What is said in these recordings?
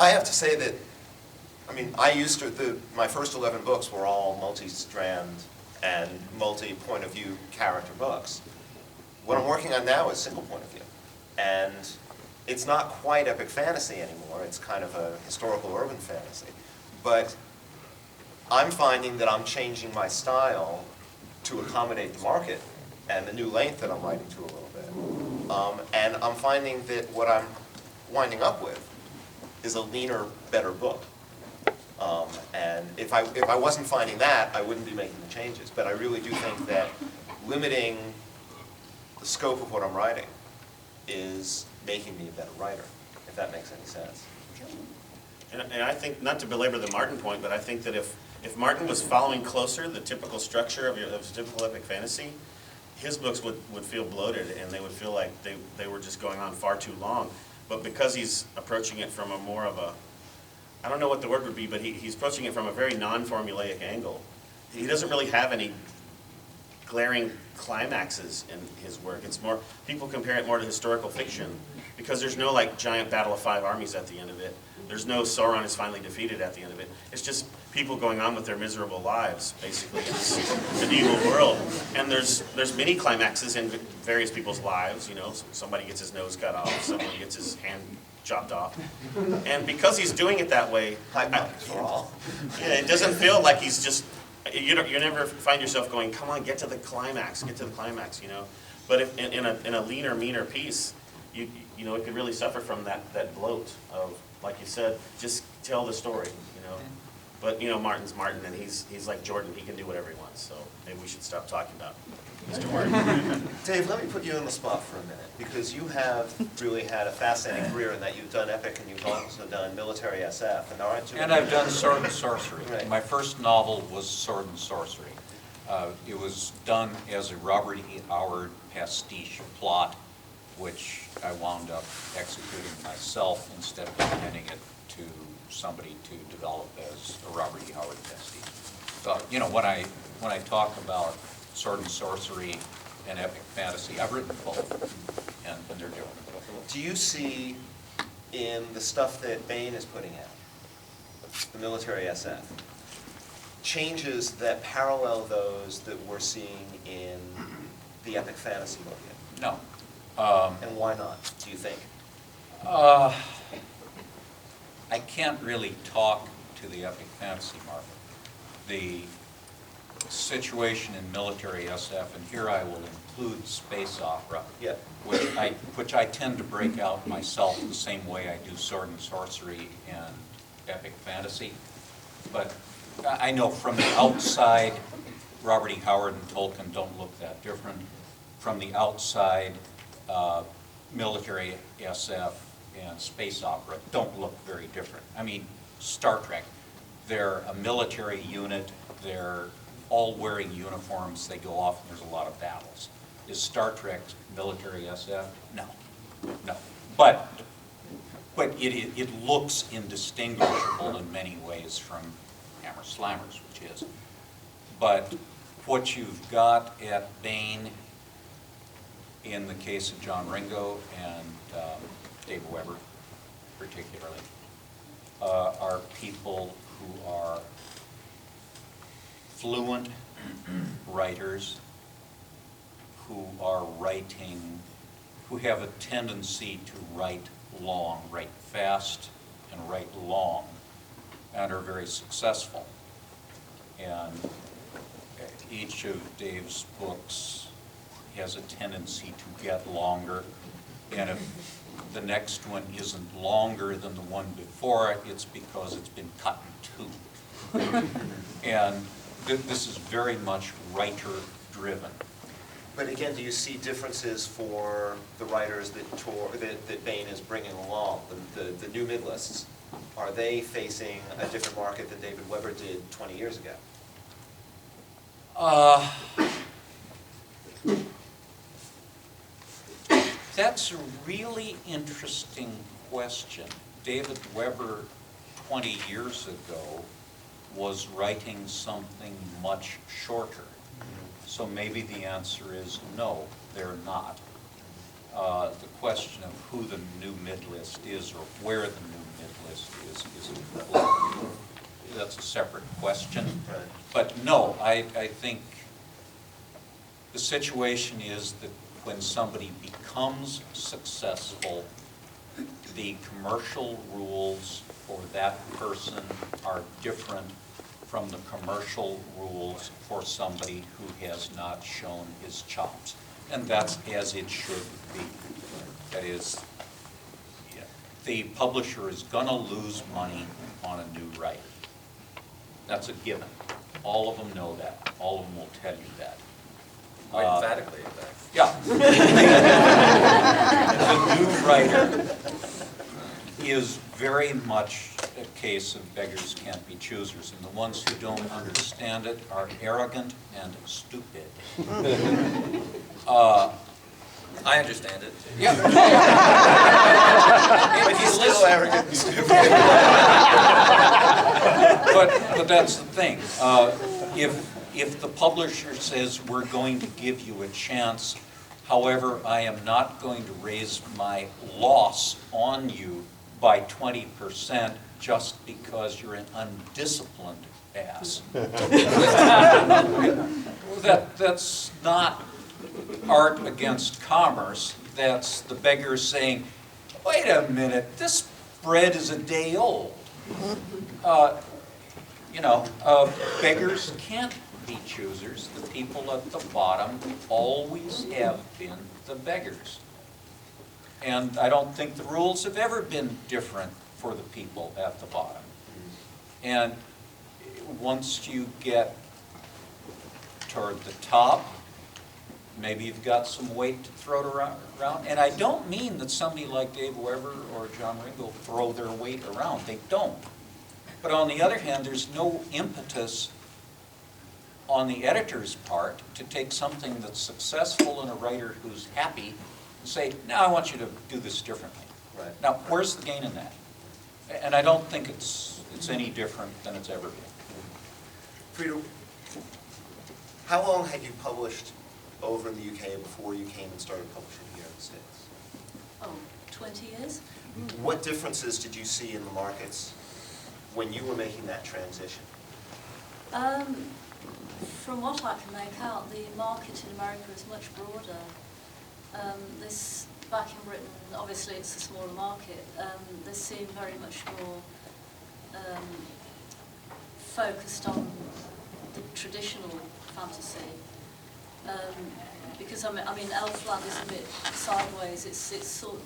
I have to say that, I mean, my first 11 books were all multi-strand and multi-point of view character books. What I'm working on now is single point of view. And it's not quite epic fantasy anymore. It's kind of a historical urban fantasy. But I'm finding that I'm changing my style to accommodate the market and the new length that I'm writing to a little bit. And I'm finding that what I'm winding up with is a leaner, better book. And if I wasn't finding that, I wouldn't be making the changes. But I really do think that limiting the scope of what I'm writing is making me a better writer, if that makes any sense. And I think, not to belabor the Martin point, but I think that if Martin was following closer the typical structure of typical epic fantasy, his books would feel bloated, and they would feel like they were just going on far too long. But because he's approaching it from a more of a, I don't know what the word would be, but he's approaching it from a very non-formulaic angle. He doesn't really have any glaring climaxes in his work. It's more, people compare it more to historical fiction, because there's no like giant battle of 5 armies at the end of it. There's no Sauron is finally defeated at the end of it. It's just people going on with their miserable lives, basically, in this medieval world. And there's many climaxes in various people's lives. You know, somebody gets his nose cut off, someone gets his hand chopped off. And because he's doing it that way, yeah, it doesn't feel like he's just, you never find yourself going, come on, get to the climax, you know. But if in a leaner, meaner piece, you know, it could really suffer from that bloat of, like you said, just tell the story, you know. But, you know, Martin's Martin, and he's like Jordan. He can do whatever he wants, so maybe we should stop talking about Mr. Martin. Dave, let me put you on the spot for a minute, because you have really had a fascinating career in that you've done epic and you've also done military SF. And I've done sword and sorcery. Right. My first novel was Sword and Sorcery. It was done as a Robert E. Howard pastiche plot, which I wound up executing myself instead of handing it to somebody to develop as a Robert E. Howard pastiche. So, you know, when I talk about Sword and Sorcery and epic fantasy, I've written both, and they're different. Do you see in the stuff that Bain is putting out, the military SF, changes that parallel those that we're seeing in the epic fantasy market? No. And why not, do you think? I can't really talk to the epic fantasy market. The situation in military SF, and here I will include space opera, Yeah. which I tend to break out myself the same way I do Sword and Sorcery and epic fantasy. But I know from the outside, Robert E. Howard and Tolkien don't look that different. From the outside, military SF and space opera don't look very different. I mean, Star Trek, they're a military unit, they're all wearing uniforms, they go off and there's a lot of battles. Is Star Trek military SF? No, no. But it looks indistinguishable in many ways from Hammer Slammers, which is. But what you've got at Bain, in the case of John Ringo and David Weber particularly, are people who are fluent writers, who are writing, who have a tendency to write long, write fast and write long, and are very successful. And each of Dave's books has a tendency to get longer, and if the next one isn't longer than the one before it, it's because it's been cut in two. And this is very much writer-driven. But again, do you see differences for the writers that Bain is bringing along, the new mid-lists? Are they facing a different market than David Weber did 20 years ago? That's a really interesting question. David Weber 20 years ago was writing something much shorter. So maybe the answer is no, they're not. The question of who the new mid-list is or where the new mid-list is that's a separate question. Right. But no, I think the situation is that when somebody becomes successful, the commercial rules for that person are different from the commercial rules for somebody who has not shown his chops. And that's as it should be. That is, yeah, the publisher is going to lose money on a new writer. That's a given. All of them know that. All of them will tell you that. Quite emphatically, in fact. Yeah. The new writer is very much a case of beggars can't be choosers, and the ones who don't understand it are arrogant and stupid. I understand it. Yeah. But he's still arrogant and stupid. But that's the thing. If the publisher says, we're going to give you a chance, however, I am not going to raise my loss on you by 20% just because you're an undisciplined ass. That's not art against commerce. That's the beggar saying, wait a minute, this bread is a day old. Beggars can't be choosers. The people at the bottom always have been the beggars. And I don't think the rules have ever been different for the people at the bottom. And once you get toward the top, maybe you've got some weight to throw around. And I don't mean that somebody like Dave Weber or John Ringo throw their weight around. They don't. But on the other hand, there's no impetus on the editor's part to take something that's successful in a writer who's happy and say, now I want you to do this differently. Right. Now, where's the gain in that? And I don't think it's any different than it's ever been. Freda, how long had you published over in the UK before you came and started publishing here in the States? Oh, 20 years? What differences did you see in the markets when you were making that transition? From what I can make out, the market in America is much broader. Back in Britain, obviously it's a smaller market. This seemed very much more focused on the traditional fantasy. Because I mean, Elfland is a bit sideways. It's sort of,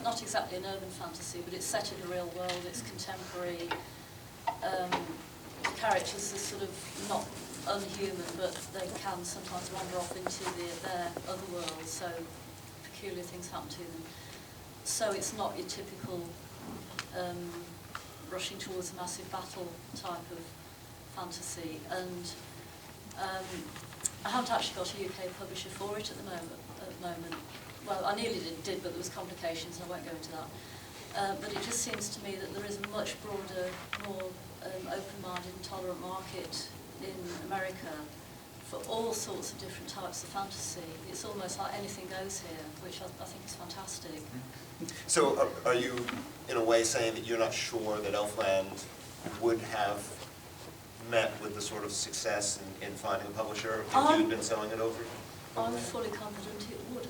not exactly an urban fantasy, but it's set in the real world. It's contemporary. The characters are sort of not unhuman, but they can sometimes wander off into their other world, so peculiar things happen to them. So it's not your typical rushing towards a massive battle type of fantasy. And I haven't actually got a UK publisher for it at the moment. Well, I nearly did, but there was complications, and I won't go into that. But it just seems to me that there is a much broader, more open-minded and tolerant market in America for all sorts of different types of fantasy. It's almost like anything goes here, which I think is fantastic. So are you, in a way, saying that you're not sure that Elfland would have met with the sort of success in finding a publisher if you'd been selling it over? I'm fully confident it would.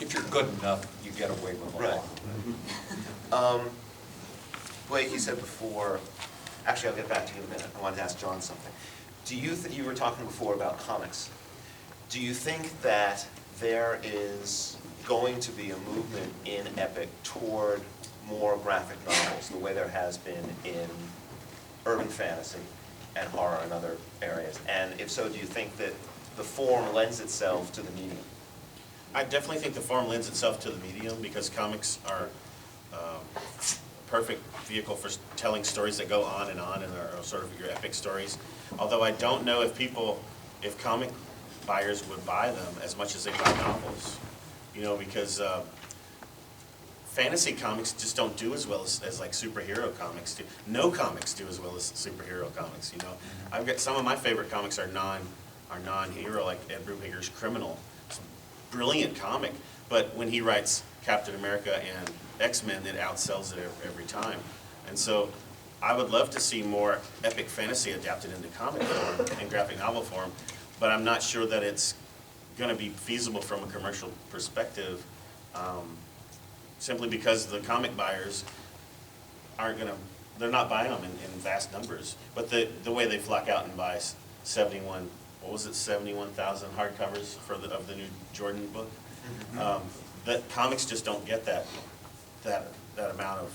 If you're good enough, you get away with a lot. Blake, you said before, actually I'll get back to you in a minute. I wanted to ask John something. Do you you were talking before about comics. Do you think that there is going to be a movement in Epic toward more graphic novels, the way there has been in urban fantasy and horror and other areas? And if so, do you think that the form lends itself to the medium? I definitely think the form lends itself to the medium because comics are perfect vehicle for telling stories that go on and are sort of your epic stories. Although I don't know if comic buyers would buy them as much as they buy novels. Because fantasy comics just don't do as well as like superhero comics do. No comics do as well as superhero comics. I've got some of my favorite comics are non-hero, like Ed Brubaker's Criminal. It's a brilliant comic, but when he writes Captain America and X-Men, it outsells it every time. And so I would love to see more epic fantasy adapted into comic form and graphic novel form, but I'm not sure that it's going to be feasible from a commercial perspective, simply because the comic buyers aren't going to, they're not buying them in vast numbers. But the way they flock out and buy 71, what was it, 71,000 hardcovers for of the new Jordan book, that comics just don't get that amount of,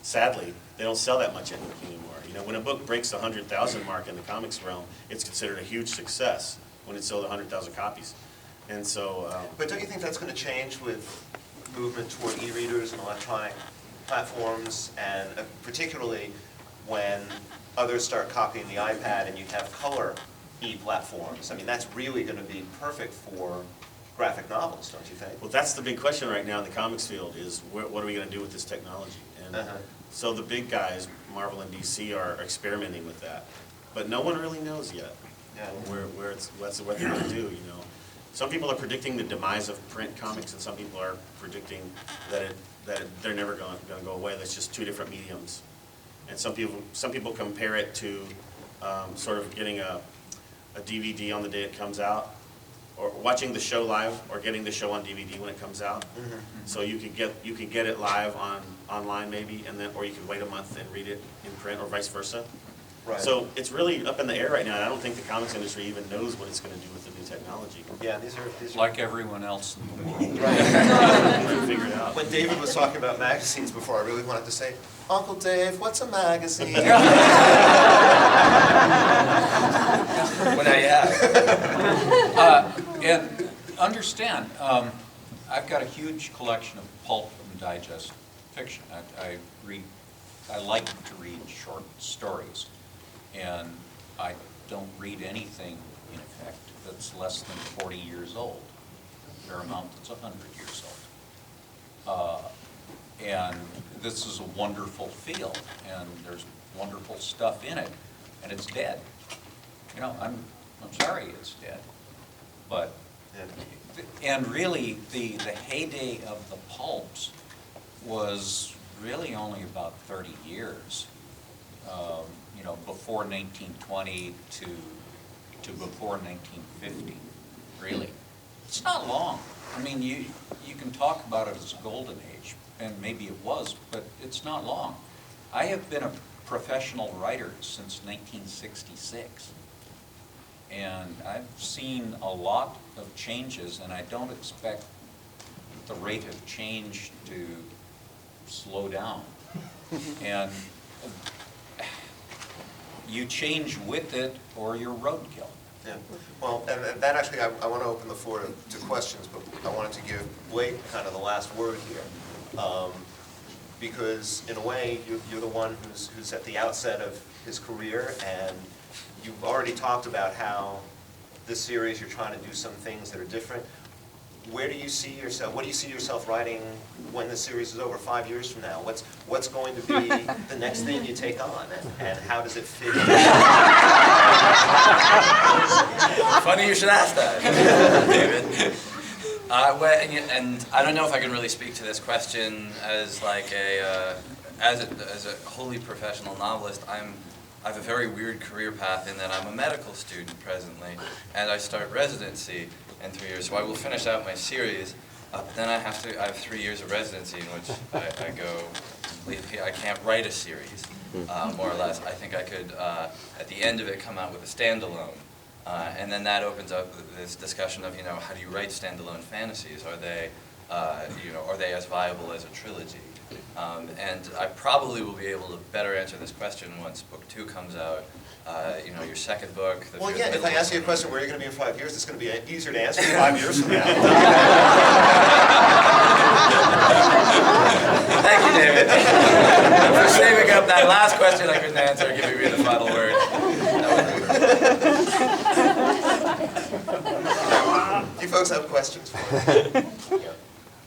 sadly, they don't sell that much anymore. You know, when a book breaks the 100,000 mark in the comics realm, it's considered a huge success when it sold 100,000 copies. And so, But don't you think that's going to change with movement toward e-readers and electronic platforms, and particularly when others start copying the iPad and you have color e-platforms? I mean, that's really going to be perfect for graphic novels, don't you think? well, that's the big question right now in the comics field is what are we going to do with this technology? And so the big guys, Marvel and DC, are experimenting with that. But no one really knows yet what they're going to do, you know. Some people are predicting the demise of print comics, and some people are predicting that they're never going to go away. That's just two different mediums. And some people compare it to sort of getting a DVD on the day it comes out, or watching the show live, or getting the show on DVD when it comes out. So you could get it live online maybe, and then or you could wait a month and read it in print, or vice versa. Right. So it's really up in the air right now, and I don't think the comics industry even knows what it's going to do with the new technology. Yeah, these are Like everyone else in the world. Trying to figure it out. When David was talking about magazines before, I really wanted to say, Uncle Dave, what's a magazine? Well, now you have. And understand, I've got a huge collection of pulp and digest fiction. I like to read short stories, and I don't read anything, in effect, that's less than 40 years old. Paramount that's 100 years old. And this is a wonderful field, and there's wonderful stuff in it, and it's dead. You know, I'm sorry it's dead, but, and really, the heyday of the pulps was really only about 30 years, you know, before 1920 to before 1950, really. It's not long. I mean, you can talk about it as a golden age, and maybe it was, but it's not long. I have been a professional writer since 1966, and I've seen a lot of changes, and I don't expect the rate of change to slow down. And you change with it or you're roadkill. Yeah, well, and that actually, I want to open the floor to questions, but I wanted to give Blake kind of the last word here. Because in a way, you're the one who's at the outset of his career, and you've already talked about how this series, you're trying to do some things that are different. Where do you see yourself, what do you see yourself writing when the series is over, 5 years from now? What's going to be the next thing you take on, and how does it fit in? Funny you should ask that, David. And I don't know if I can really speak to this question as like as a wholly professional novelist. I have a very weird career path in that I'm a medical student presently, and I start residency in 3 years. So I will finish out my series, but then I have 3 years of residency in which I go completely. I can't write a series, more or less. I think I could, at the end of it, come out with a standalone. And then that opens up this discussion of, you know, how do you write standalone fantasies? Are they, are they as viable as a trilogy? And I probably will be able to better answer this question once book 2 comes out. Your second book. Well, yeah, if I ask you a question, where are you going to be in 5 years, it's going to be easier to answer 5 years from now. Thank you, David. For saving up that last question I couldn't answer and giving me the final word. Do you folks have questions for me? Yeah.